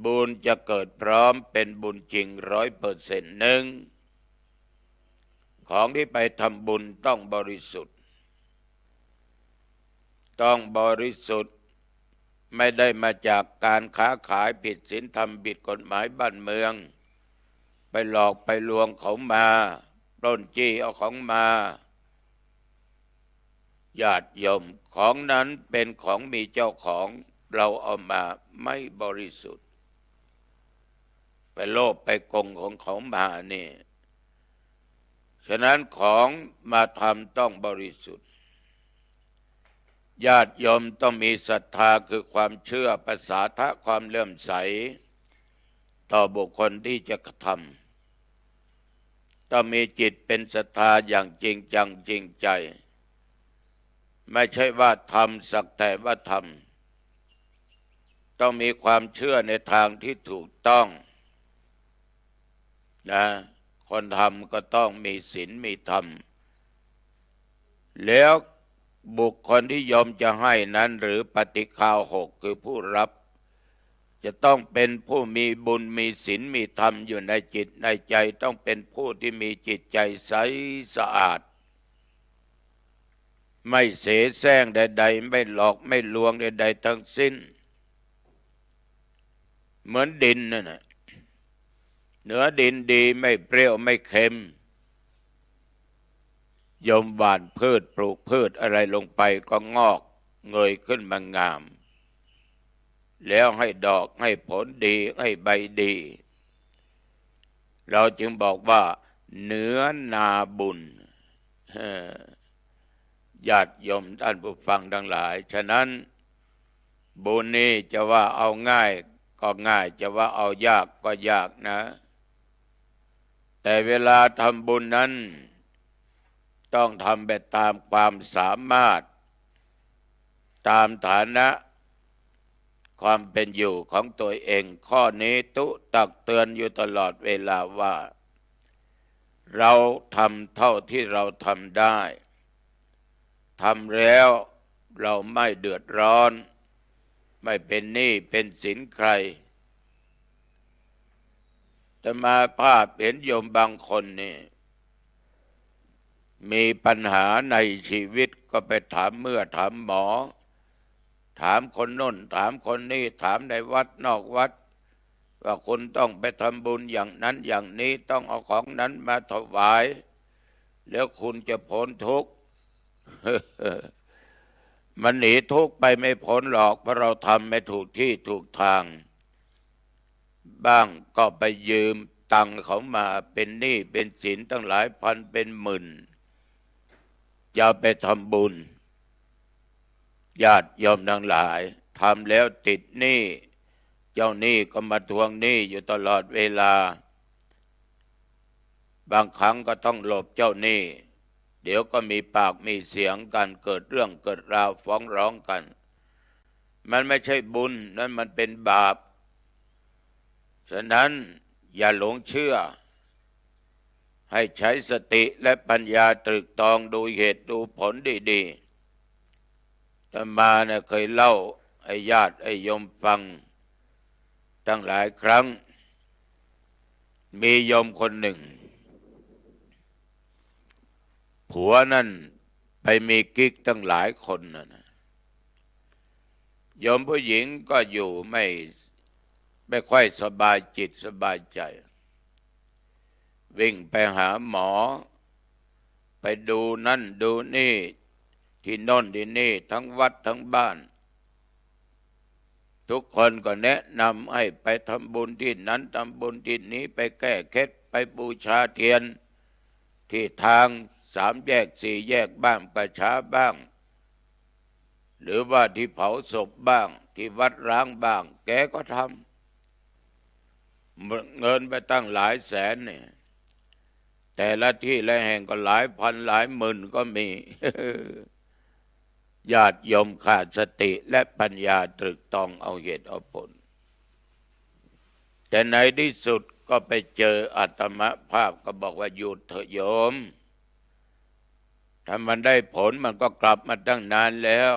บุญจะเกิดพร้อมเป็นบุญจริง100%หนึ่งของที่ไปทำบุญต้องบริสุทธิ์ไม่ได้มาจากการค้าขายผิดศีลธรรมผิดกฎหมายบ้านเมืองไปหลอกไปลวงเขามาปล้นจี้เอาของมาญาติโยมของนั้นเป็นของมีเจ้าของเราเอามาไม่บริสุทธิ์ไปโลภไปโกงของเขามานี่ฉะนั้นของมาทำต้องบริสุทธิ์ญาติโยมต้องมีศรัทธาคือความเชื่อภาษาทะความเลื่อมใสต่อบุคคลที่จะกระทำต้องมีจิตเป็นศรัทธาอย่างจริงจังจริงใจไม่ใช่ว่าทำสักแต่ว่าทำต้องมีความเชื่อในทางที่ถูกต้องนะคนทำก็ต้องมีศีลมีธรรมแล้ว บุคคลที่ยอมจะให้นั้นหรือปฏิฆาหกคือผู้รับจะต้องเป็นผู้มีบุญมีศีลมีธรรมอยู่ในจิตในใจต้องเป็นผู้ที่มีจิตใจใสสะอาดไม่เสแสร้งใดๆไม่หลอกไม่ลวงใดๆทั้งสิ้นเหมือนดินนั่นน่ะเนื้อดินดีไม่เปรี้ยวไม่เค็มยมหว่านพืชปลูกพืชอะไรลงไปก็งอกเงยขึ้นมางามแล้วให้ดอกให้ผลดีให้ใบดีเราจึงบอกว่าเนื้อนาบุญญาติโยมท่านผู้ฟังทั้งหลายฉะนั้นบุญนี้จะว่าเอาง่ายก็ง่ายจะว่าเอายากก็ยากนะแต่เวลาทำบุญนั้นต้องทำไปตามความสามารถตามฐานะความเป็นอยู่ของตัวเองข้อนี้ตุตักเตือนอยู่ตลอดเวลาว่าเราทำเท่าที่เราทำได้ทำแล้วเราไม่เดือดร้อนไม่เป็นหนี้เป็นสินใครแต่มาภาพเห็นโยมบางคนนี่มีปัญหาในชีวิตก็ไปถามถามหมอถามคนโน้นถามคนนี้ถามในวัดนอกวัดว่าคุณต้องไปทำบุญอย่างนั้นอย่างนี้ต้องเอาของนั้นมาถวายแล้วคุณจะพ้นทุกข์ มันหนีทุกข์ไปไม่พ้นหรอกเพราะเราทำไม่ถูกที่ถูกทางบ้างก็ไปยืมตังค์เขามาเป็นหนี้เป็นสินตั้งหลายพันเป็นหมื่นอย่าไปทำบุญญาติโยมทั้งหลายทำแล้วติดหนี้เจ้าหนี้ก็มาทวงหนี้อยู่ตลอดเวลาบางครั้งก็ต้องหลบเจ้าหนี้เดี๋ยวก็มีปากมีเสียงกันเกิดเรื่องเกิดราวฟ้องร้องกันมันไม่ใช่บุญนั่นมันเป็นบาปฉะนั้นอย่าหลงเชื่อให้ใช้สติและปัญญาตรึกตรองดูเหตุดูผลดีๆอาตมาเนี่ยเคยเล่าให้ญาติให้โยมฟังตั้งหลายครั้งมีโยมคนหนึ่งผัวนั่นไปมีกิ๊กตั้งหลายคนนะโยมผู้หญิงก็อยู่ไม่ค่อยสบายจิตสบายใจวิ่งไปหาหมอไปดูนั่นดูนี่ที่โน่นที่นี่ทั้งวัดทั้งบ้านทุกคนก็แนะนำให้ไปทำบุญที่นั้นทำบุญที่นี้ไปแก้เคล็ดไปบูชาเทียนที่ทาง3 แยก 4 แยกบ้างประชาบ้างหรือว่าที่เผาศพบ้างที่วัดร้างบ้างแกก็ทำเงินไปตั้งหลายแสนเนี่ยแต่ละที่ละแห่งก็หลายพันหลายหมื่นก็มี ญาติโยมขาดสติและปัญญาตรึกตรองเอาเหตุเอาผลแต่ในที่สุดก็ไปเจออาตมภาพก็บอกว่าหยุดเถอะโยมถ้ามันได้ผลมันก็กลับมาตั้งนานแล้ว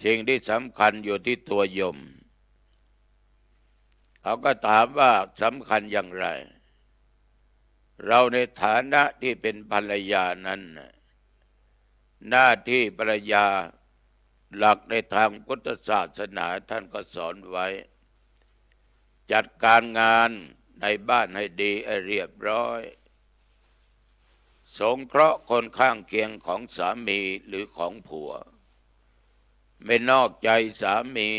สิ่งที่สำคัญอยู่ที่ตัวโยมเขาก็ถามว่าสำคัญอย่างไรเราในฐานะที่เป็นภรรยานั้นหน้าที่ภรรยาหลักในทางพุทธศาสนาท่านก็สอนไว้จัดการงานในบ้านให้ดีให้เรียบร้อยสงเคราะห์คนข้างเคียงของสามีหรือของผัวไม่นอกใจสามี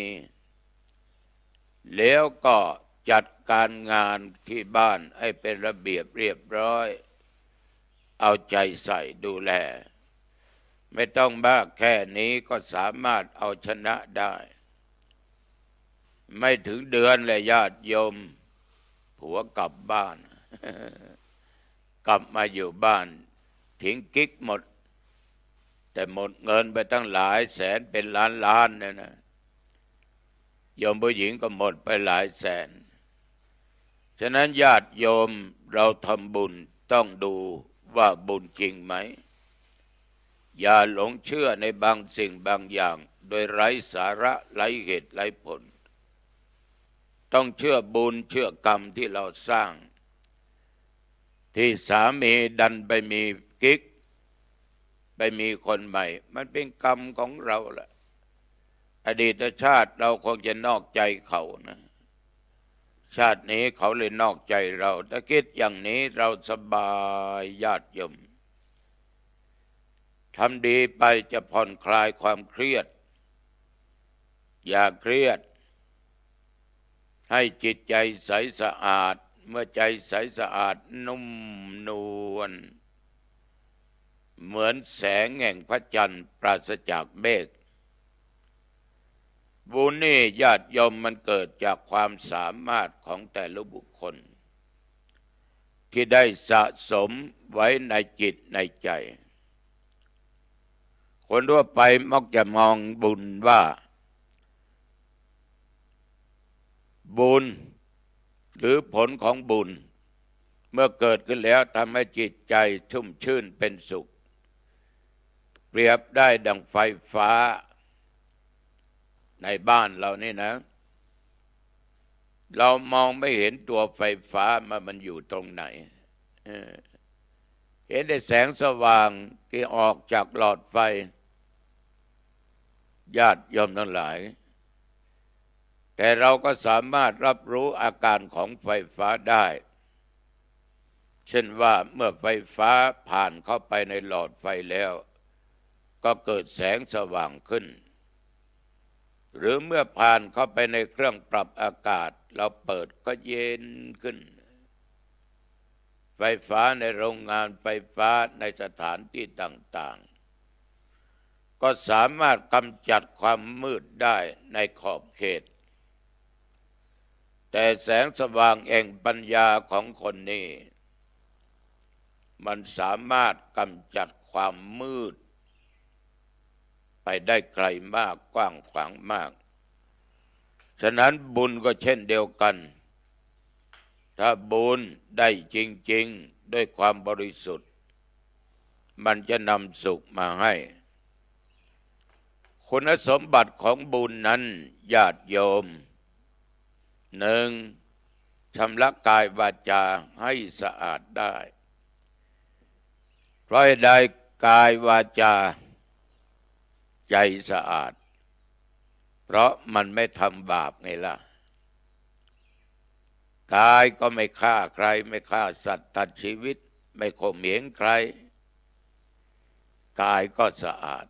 แล้วก็จัดการงานที่บ้านให้เป็นระเบียบเรียบร้อยเอาใจใส่ดูแลไม่ต้องมากแค่นี้ก็สามารถเอาชนะได้ไม่ถึงเดือนเลยญาติโยมผัวกลับบ้าน กลับมาอยู่บ้านทิ้งกิ๊กหมดแต่หมดเงินไปตั้งหลายแสนเป็นล้านเนี่ยนะโยมผู้หญิงก็หมดไปหลายแสนฉะนั้นญาติโยมเราทำบุญต้องดูว่าบุญจริงไหม อย่าหลงเชื่อในบางสิ่งบางอย่างโดยไร้สาระไร้เหตุไร้ผลต้องเชื่อบุญเชื่อกรรมที่เราสร้างที่สามีดันไปมีกิ๊กไปมีคนใหม่มันเป็นกรรมของเราแหละอดีตชาติเราคงจะนอกใจเขานะชาตินี้เขาเลยนอกใจเราถ้าคิดอย่างนี้เราสบายญาติโยมทำดีไปจะผ่อนคลายความเครียดอย่าเครียดให้จิตใจใสสะอาดเมื่อใจใสสะอาดนุ่มนวลเหมือนแสงแห่งพระจันทร์ปราศจากเมฆบุญนี่ญาติโยมมันเกิดจากความสามารถของแต่ละบุคคลที่ได้สะสมไว้ในจิตในใจคนทั่วไปมักจะมองบุญว่าบุญหรือผลของบุญเมื่อเกิดขึ้นแล้วทำให้จิตใจชุ่มชื่นเป็นสุขเปรียบได้ดังไฟฟ้าในบ้านเรานี่นะเรามองไม่เห็นตัวไฟฟ้ามันอยู่ตรงไหนเห็นแต่แสงสว่างที่ออกจากหลอดไฟญาติโยมทั้งหลายแต่เราก็สามารถรับรู้อาการของไฟฟ้าได้เช่นว่าเมื่อไฟฟ้าผ่านเข้าไปในหลอดไฟแล้วก็เกิดแสงสว่างขึ้นหรือเมื่อผ่านเข้าไปในเครื่องปรับอากาศเราเปิดก็เย็นขึ้นไฟฟ้าในโรงงานไฟฟ้าในสถานที่ต่างๆก็สามารถกำจัดความมืดได้ในขอบเขตแต่แสงสว่างแห่งปัญญาของคนนี้มันสามารถกำจัดความมืดไปได้ไกลมากกว้างขวางมากฉะนั้นบุญก็เช่นเดียวกันถ้าบุญได้จริงๆด้วยความบริสุทธิ์มันจะนำสุขมาให้คุณสมบัติของบุญนั้นญาติโยมหนึ่งชำระกายวาจาให้สะอาดได้เพราะใดกายวาจาใจสะอาดเพราะมันไม่ทำบาปไงล่ะกายก็ไม่ฆ่าใครไม่ฆ่าสัตว์ตัดชีวิตไม่ข่มเหงใครกายก็สะอาด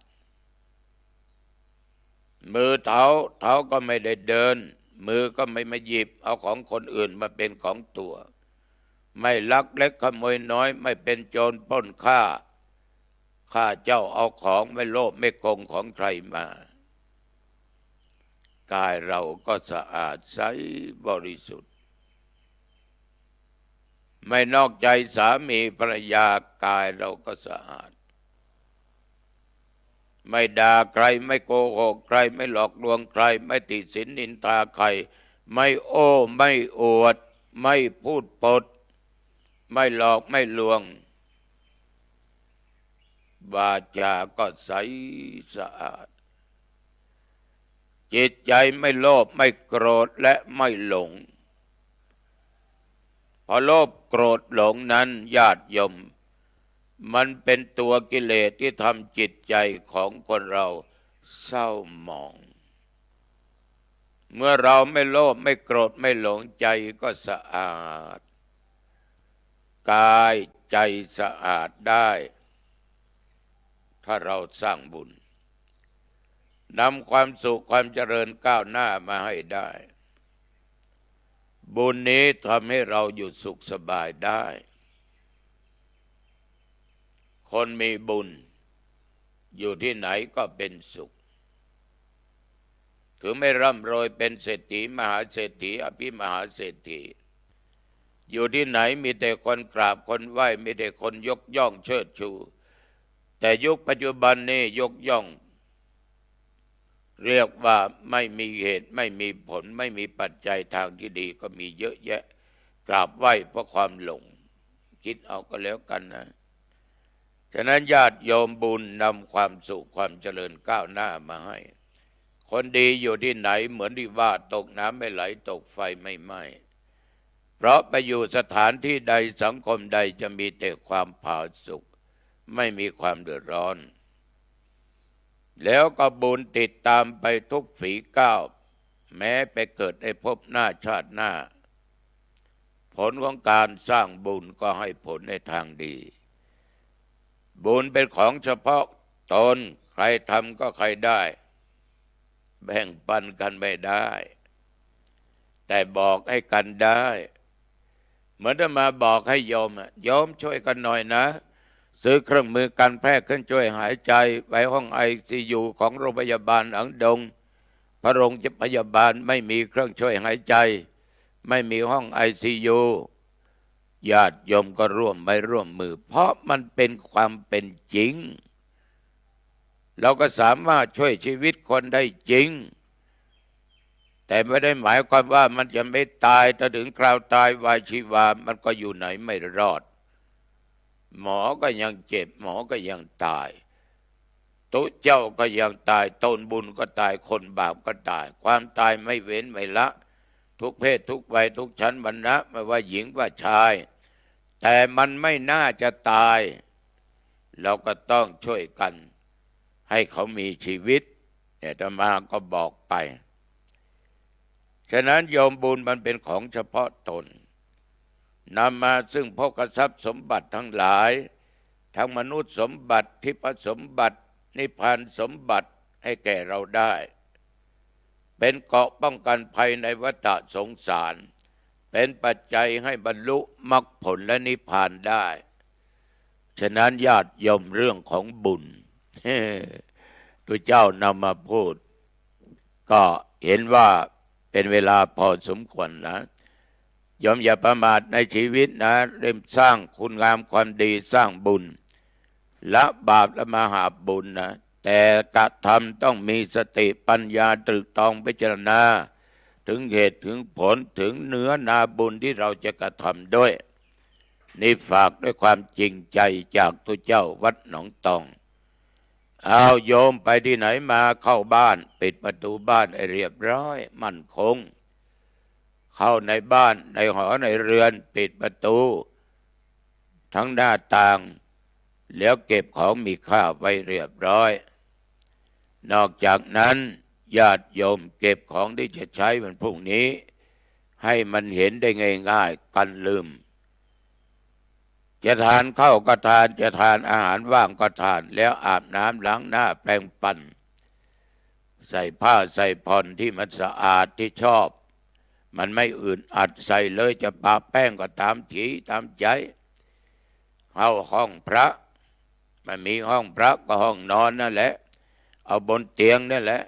มือเท้าก็ไม่ได้เดินมือก็ไม่มาหยิบเอาของคนอื่นมาเป็นของตัวไม่ลักเล็กขโมยน้อยไม่เป็นโจรปล้นฆ่าเจ้าเอาของไม่โลภไม่โกงของใครมากายเราก็สะอาดใสบริสุทธิ์ไม่นอกใจสามีภรรยากายเราก็สะอาดไม่ด่าใครไม่โกหกใครไม่หลอกลวงใครไม่ติฉินนินทาใครไม่โอ้ไม่อวดไม่พูดปดไม่หลอกไม่ลวงวาจาก็ใสสะอาดจิตใจไม่โลภไม่โกรธและไม่หลงพอโลภโกรธหลงนั้นญาติโยมมันเป็นตัวกิเลสที่ทำจิตใจของคนเราเศร้าหมองเมื่อเราไม่โลภไม่โกรธไม่หลงใจก็สะอาดกายใจสะอาดได้ถ้าเราสร้างบุญนำความสุขความเจริญก้าวหน้ามาให้ได้บุญนี้ทำให้เราอยู่สุขสบายได้คนมีบุญอยู่ที่ไหนก็เป็นสุขถึงไม่ร่ำรวยเป็นเศรษฐีมหาเศรษฐีอภิมหาเศรษฐีอยู่ที่ไหนมีแต่คนกราบคนไหว้มีแต่คนยกย่องเชิดชูแต่ยุคปัจจุบันนี้ยกย่องเรียกว่าไม่มีเหตุไม่มีผลไม่มีปัจจัยทางที่ดีก็มีเยอะแยะกราบไหว้เพราะความหลงคิดเอาก็แล้วกันนะฉ ฉะนั้นญาติโยมบุญนำความสุขความเจริญก้าวหน้ามาให้คนดีอยู่ที่ไหนเหมือนที่ว่าตกน้ำไม่ไหลตกไฟไม่ไหม้เพราะไปอยู่สถานที่ใดสังคมใดจะมีแต่ความผาสุกไม่มีความเดือดร้อนแล้วก็บุญติดตามไปทุกฝีก้าวแม้ไปเกิดในภพหน้าชาติหน้าผลของการสร้างบุญก็ให้ผลในทางดีบุญเป็นของเฉพาะตนใครทำก็ใครได้แบ่งปันกันไม่ได้แต่บอกให้กันได้เหมือนจะมาบอกให้โยมช่วยกันหน่อยนะซื้อเครื่องมือการแพทย์ขึ้นช่วยหายใจไปห้องICUของโรงพยาบาลอังดงพระโรงพยาบาลไม่มีเครื่องช่วยหายใจไม่มีห้องICUญาติโยมก็ร่วมมือเพราะมันเป็นความเป็นจริงเราก็สามารถช่วยชีวิตคนได้จริงแต่ไม่ได้หมายความว่ามันจะไม่ตายถ้าถึงคราวตายวายชีวามันก็อยู่ไหนไม่รอดหมอก็ยังเจ็บหมอก็ยังตายตุ๊เจ้าก็ยังตายตนบุญก็ตายคนบาปก็ตายความตายไม่เว้นไม่ละทุกเพศทุกวัยทุกชั้นวรรณะไม่ว่าหญิงว่าชายแต่มันไม่น่าจะตายเราก็ต้องช่วยกันให้เขามีชีวิตอาตมาก็บอกไปฉะนั้นโยมบุญมันเป็นของเฉพาะตนนำมาซึ่งภพทรัพย์สมบัติทั้งหลายทั้งมนุษย์สมบัติทิพย์สมบัตินิพพานสมบัติให้แก่เราได้เป็นเกราะป้องกันภัยในวัฏสงสารเป็นปัจจัยให้บรรลุมรรคผลและนิพพานได้ฉะนั้นญาติโยมเรื่องของบุญตัวเจ้านำมาพูดก็เห็นว่าเป็นเวลาพอสมควรนะโยมอย่าประมาทในชีวิตนะเริ่มสร้างคุณงามความดีสร้างบุญละบาปและมหาบุญนะแต่กระทำต้องมีสติปัญญาตรึกตรองพิจารณาถึงเหตุถึงผลถึงเนื้อนาบุญที่เราจะกระทำด้วยนี่ฝากด้วยความจริงใจจากตัวเจ้าวัดหนองตองเอาโยมไปที่ไหนมาเข้าบ้านปิดประตูบ้านให้เรียบร้อยมั่นคงเข้าในบ้านในหอในเรือนปิดประตูทั้งหน้าต่างแล้วเก็บของมีค่าไว้เรียบร้อยนอกจากนั้นญาติโยมเก็บของที่จะใช้วันพรุ่งนี้ให้มันเห็นได้ง่ายๆกันลืมจะทานข้าวก็ทานจะทานอาหารว่างก็ทานแล้วอาบน้ำล้างหน้าแปรงฟันใส่ผ้าใส่ผ่อนที่มันสะอาดที่ชอบมันไม่อื่นอัดใส่เลยจะปะแป้งก็ตามถีตามใจเข้าห้องพระมันมีห้องพระก็ห้องนอนนั่นแหละเอาบนเตียงนั่นแหละ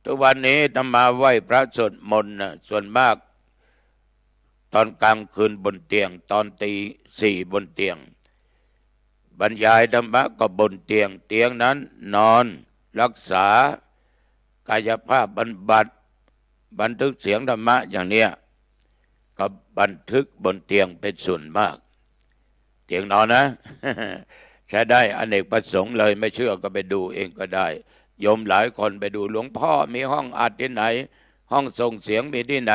ทุกวันนี้ทำมาไหว้พระสวดมนต์นะส่วนมากตอนกลางคืนบนเตียงตอนตี 4บนเตียงบรรยายธรรมะก็บนเตียงเตียงนั้นนอนรักษากายภาพบำบัดบันทึกเสียงธรรมะอย่างเนี้ยก็บันทึกบนเตียงเป็นส่วนมากเตียงนอนนะ ใช้ได้อเนกประสงค์เลยไม่เชื่อก็ไปดูเองก็ได้โยมหลายคนไปดูหลวงพ่อมีห้องอัดที่ไหนห้องส่งเสียงมีที่ไหน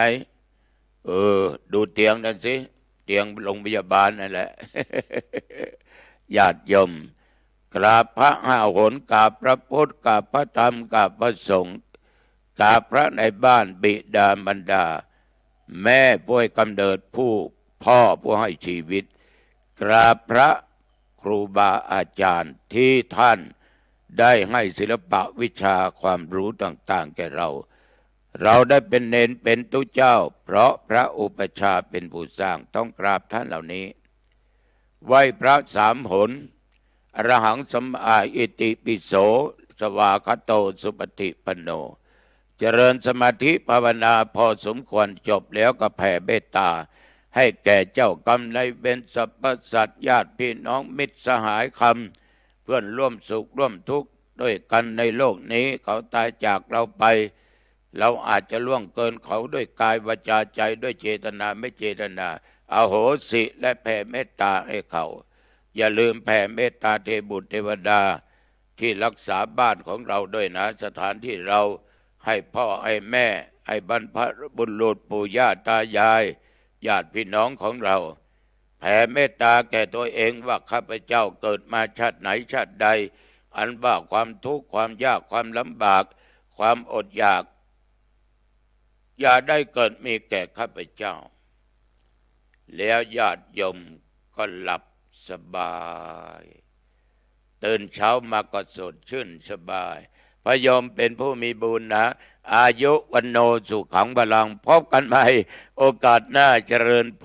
ดูเตียงนั่นสิเตียงโรงพยาบาลนั่นแหละ ญาติโยมกราบพระ5 หนกราบพระพุทธกราบพระธรรมกราบพระสงฆ์กราบพระในบ้านบิดามารดาแม่ผู้ให้กำเนิดผู้พ่อผู้ให้ชีวิตกราบพระครูบาอาจารย์ที่ท่านได้ให้ศิลปะวิชาความรู้ต่างๆแก่เราได้เป็นเนรเป็นตุเจ้าเพราะพระอุปชาเป็นผู้สร้างต้องกราบท่านเหล่านี้ไหว้พระ3 หนอรหังสัมมาอิติปิโสสวากขาโตสุปฏิปันโนเจริญสมาธิภาวนาพอสมควรจบแล้วก็แผ่เมตตาให้แก่เจ้ากรรมนายเวรสรรพสัตว์ญาติพี่น้องมิตรสหายคำเพื่อนร่วมสุขร่วมทุกข์ด้วยกันในโลกนี้เขาตายจากเราไปเราอาจจะล่วงเกินเขาด้วยกายวาจาใจด้วยเจตนาไม่เจตนาอโหสิและแผ่เมตตาให้เขา อย่าลืมแผ่เมตตาเทบุตรเทวดาที่รักษาบ้านของเราด้วยนะสถานที่เราให้พ่อให้แม่ให้บรรพบุรุษปู่ย่าตายายญาติพี่น้องของเราแผ่เมตตาแก่ตัวเองว่าข้าพเจ้าเกิดมาชาติไหนชาติใดอันว่าความทุกข์ความยากความลำบากความอดอยากอย่าได้เกิดมีแก่ข้าพเจ้าแล้วญาติโยมก็หลับสบายตื่นเช้ามาก็สดชื่นสบายพระโยมเป็นผู้มีบุญนะอายุวันโนสุขังพลังพบกันใหม่โอกาสหน้าเจริญพ